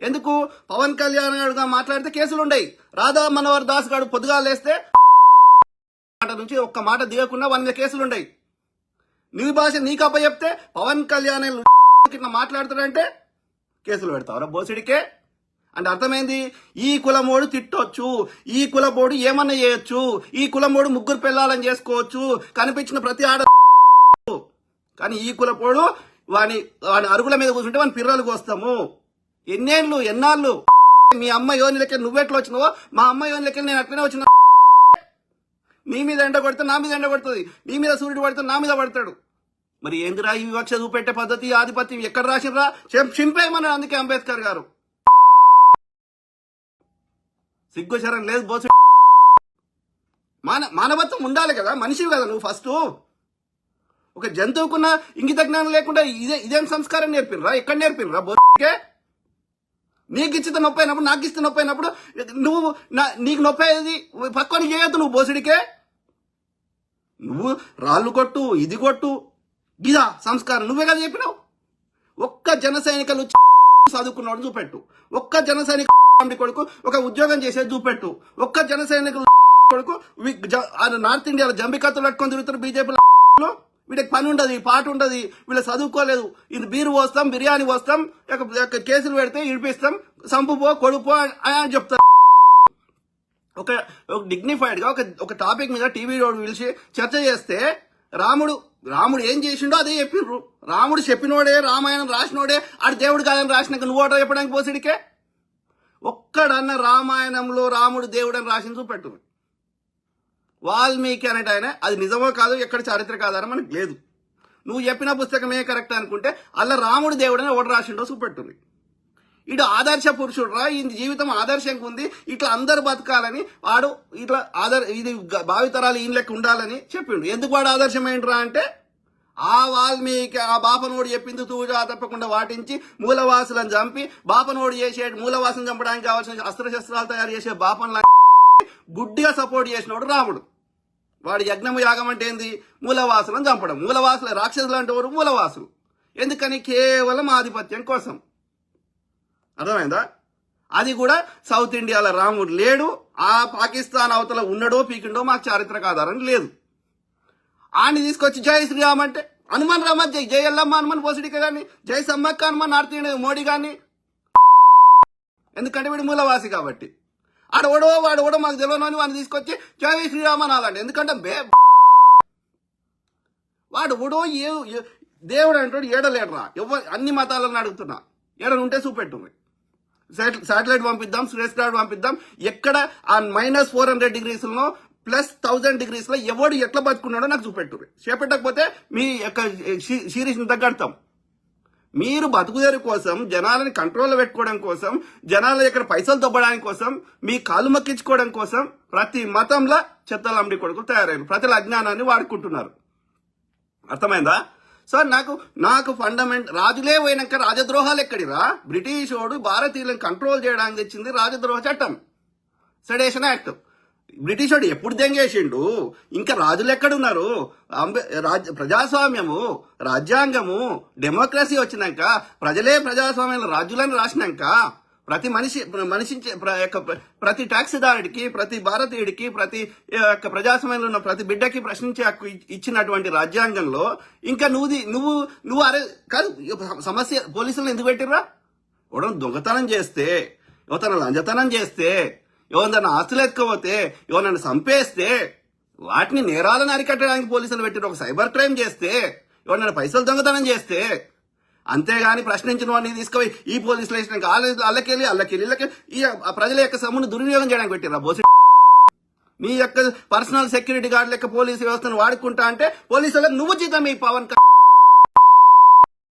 ఎందుకు? పవన్ కళ్యాణ్ గారుగా మాట్లాడితే కేసులు ఉండయి. రాధా మనోహర్ దాస్ గారు పొద్దుగా లేస్తే మాట నుంచి ఒక్క మాట దిగకుండా 100 కేసులు ఉండయి. నీ భాష నీకు అప్ప చెప్తే పవన్ కళ్యాణ్ ఇట్లా మాట్లాడుతాడంటే కేసులు పెడతావరా బోసిడికే? అంటే అర్థమైంది, ఈ కులమోడు తిట్టొచ్చు, ఈ కులమోడు ఏమన్నా చేయొచ్చు, ఈ కులమోడు ముగ్గురు పిల్లాలని చేసుకోవచ్చు, కనిపించిన ప్రతి ఆడ. కానీ ఈ కులపోడు వాని అరుగుల మీద కూర్చుంటే వాని పిర్రలకు వస్తాము. ఎన్నాళ్ళు మీ అమ్మ యోని లెక్క నువ్వెట్లా వచ్చినావో మా అమ్మ యోని లెక్క నేను అట్లనే వచ్చిన. నీ మీద ఎండ కొడితే నా మీద ఎండ కొడుతుంది, నీ మీద సూర్యుడు పడితే నా మీద పడతాడు. మరి ఏందిరా ఈ వివక్ష చూపెట్టే పద్ధతి, ఆధిపత్యం ఎక్కడ రాసినరా? చింపేయమన్నారు అందుకే అంబేద్కర్ గారు. సిగ్గుశరం లేదు బోసు. మానవత్వం ఉండాలి కదా, మనిషివి కదా నువ్వు. ఫస్ట్ ఒక జంతువుకున్న ఇంగిత జ్ఞానం లేకుండా ఇదేం సంస్కారం నేర్పినరా? ఎక్కడ నేర్పినరా బోసుకే? నీకు ఇచ్చితే నొప్పి అయినప్పుడు, నాకు ఇస్తే నొప్పి అయినప్పుడు నువ్వు నీకు నొప్పి అయ్యేది పక్కన చేయొద్దు నువ్వు బోసుడికే. నువ్వు రాళ్ళు కొట్టు, ఇది కొట్టు, గిదా సంస్కారం నువ్వే కదా చెప్పినావు. ఒక్క జన సైనికులు చదువుకున్నాడు చూపెట్టు, ఒక్క జన సైనిక కొడుకు ఒక ఉద్యోగం చేసేది చూపెట్టు, ఒక్క జన సైనికులు కొడుకు నార్త్ ఇండియాలో జంబికత్తులు పట్టుకొని తిరుగుతారు బీజేపీలో. వీళ్ళకి పని ఉండదు, పాట ఉండదు, వీళ్ళు చదువుకోలేదు. ఇది బీరు పోస్తాం, బిర్యానీ పోస్తాం, కేసులు పెడితే ఇడిపిస్తాం, సంపుపో కొడుపో అని చెప్తారు. ఒక డిగ్నిఫైడ్ గా ఒక టాపిక్ మీద టీవీ పిలిచి చర్చ చేస్తే రాముడు ఏం చేసిండో అదే చెప్పిండ్రు. రాముడు చెప్పినోడే, రామాయణం రాసినోడే ఆడు దేవుడు కాదని రాసినాక నువ్వు ఓటో చెప్పడానికి పోసిడికే. ఒక్కడన్న రామాయణంలో రాముడు దేవుడని రాసిన చూపెట్టు. వాల్మీకి అనేట ఆయన అది నిజమో కాదు, ఎక్కడ చారిత్రక ఆధారం మనకు లేదు. నువ్వు చెప్పిన పుస్తకమే కరెక్ట్ అనుకుంటే అలా రాముడు దేవుడని ఓటు రాసిండో చూపెట్టుంది. ఇటు ఆదర్శ పురుషుడు రా, ఈ జీవితం ఆదర్శంగా ఉంది, ఇట్లా అందరు బతకాలని వాడు ఇట్లా ఇది భావితరాలు ఈయన లెక్క ఉండాలని చెప్పిండు. ఎందుకు వాడు ఆదర్శమైండ్రా అంటే ఆ వాల్మీకి ఆ బాపనోడు చెప్పింది తూజా తప్పకుండా వాటించి మూలవాసులను చంపి బాపనోడు చేసే మూలవాసులను చంపడానికి కావాల్సిన అస్త్రశస్త్రాలు తయారు చేసే బాపన్ల గుడ్డిగా సపోర్ట్ చేసినోడు రాముడు. వాడి యజ్ఞము యాగం అంటే ఏంది? మూలవాసులను చంపడం. మూలవాసులు రాక్షసులు అంటే ఎవరు? మూలవాసులు. ఎందుకని? కేవలం ఆధిపత్యం కోసం. అర్థమైందా? అది కూడా సౌత్ ఇండియాలో రాముడు లేడు, ఆ పాకిస్తాన్ అవతల ఉన్నాడో పీకిండో మాకు చారిత్రక ఆధారం లేదు. ఆని తీసుకొచ్చి జై శ్రీరామ్ అంటే హనుమాన్ రామ జై ఎల్లమ్మ హనుమాన్ పోసిడిక కానీ, జై సమ్మక్క హనుమాన్ నార్త్ ఇండియా మోడీ కానీ. ఎందుకంటే వీడు మూలవాసి కాబట్టి. వాడు మాకు తెలియని వాడిని తీసుకొచ్చి జై శ్రీరామ్ అనాలండి. ఎందుకంటే వాడు దేవుడు అంటాడు ఏడలేడరా. అన్ని మతాలను అడుగుతున్నా, ఏడని ఉంటే చూపెట్టు. శాటిలైట్ పంపిద్దాం, స్పేస్ క్రాఫ్ట్ పంపిద్దాం. ఎక్కడ ఆ -400 degreesలో +1000 degreesలో ఎవడు ఎట్లా బతుకున్నాడో నాకు చూపెట్టు. చేపెట్టకపోతే మీ యొక్క సిరీస్ని తగ్గడతాం. మీరు బతుకుదేరు కోసం, జనాలని కంట్రోల్లో పెట్టుకోవడం కోసం, జనాల దగ్గర పైసలు దొబ్బడానికి కోసం, మీ కాలు మక్కించుకోవడం కోసం ప్రతి మతంలో చెత్తలంబడి కొడుకులు తయారయ్యారు. ప్రజల అజ్ఞానాన్ని వాడుకుంటున్నారు. అర్థమైందా? సో నాకు ఫండమెంట్ రాజులే పోయినాక రాజద్రోహాలు ఎక్కడిరా? బ్రిటిష్ వాడు భారతీయులను కంట్రోల్ చేయడానికి తెచ్చింది రాజద్రోహ చట్టం, సెడేషన్ యాక్ట్. బ్రిటిష్ వాడు ఎప్పుడు దెంగేసిండు? ఇంకా రాజులు ఎక్కడున్నారు? ప్రజాస్వామ్యము, రాజ్యాంగము, డెమోక్రసీ వచ్చినాక, ప్రజలే ప్రజాస్వామ్యంలో రాజులను రాసినాక, ప్రతి మనిషి ప్రతి ట్యాక్సీదారుడికి, ప్రతి భారతీయుడికి, ప్రతి ప్రజాస్వామ్యంలో ఉన్న ప్రతి బిడ్డకి ప్రశ్నించే హక్కు ఇచ్చినటువంటి రాజ్యాంగంలో ఇంకా నువ్వు అరే కాదు. సమస్య పోలీసులను ఎందుకు పెట్టిర్రా? ఎవడన్నా దొంగతనం చేస్తే, ఎవరైనా లంచతనం చేస్తే, ఎవరైనా ఆస్తులు ఎత్తుకోపోతే, ఎవరైనా చంపేస్తే వాటిని నేరాలను అరికట్టడానికి పోలీసులు పెట్టిన ఒక సైబర్ క్రైమ్ చేస్తే, ఎవరైనా పైసలు దొంగతనం చేస్తే, అంతేగాని ప్రశ్నించిన వాడిని తీసుకుపోయి ఈ పోలీస్ స్టేషన్ అల్లకెళ్ళి ఈ ప్రజల యొక్క సొమ్మును దుర్వినియోగం చేయడానికి పెట్టిరా బోసి. మీ యొక్క పర్సనల్ సెక్యూరిటీ గార్డ్ లెక్క పోలీసు వ్యవస్థను వాడుకుంటా అంటే పోలీసులకు నువ్వు జీతం ఈ పవన్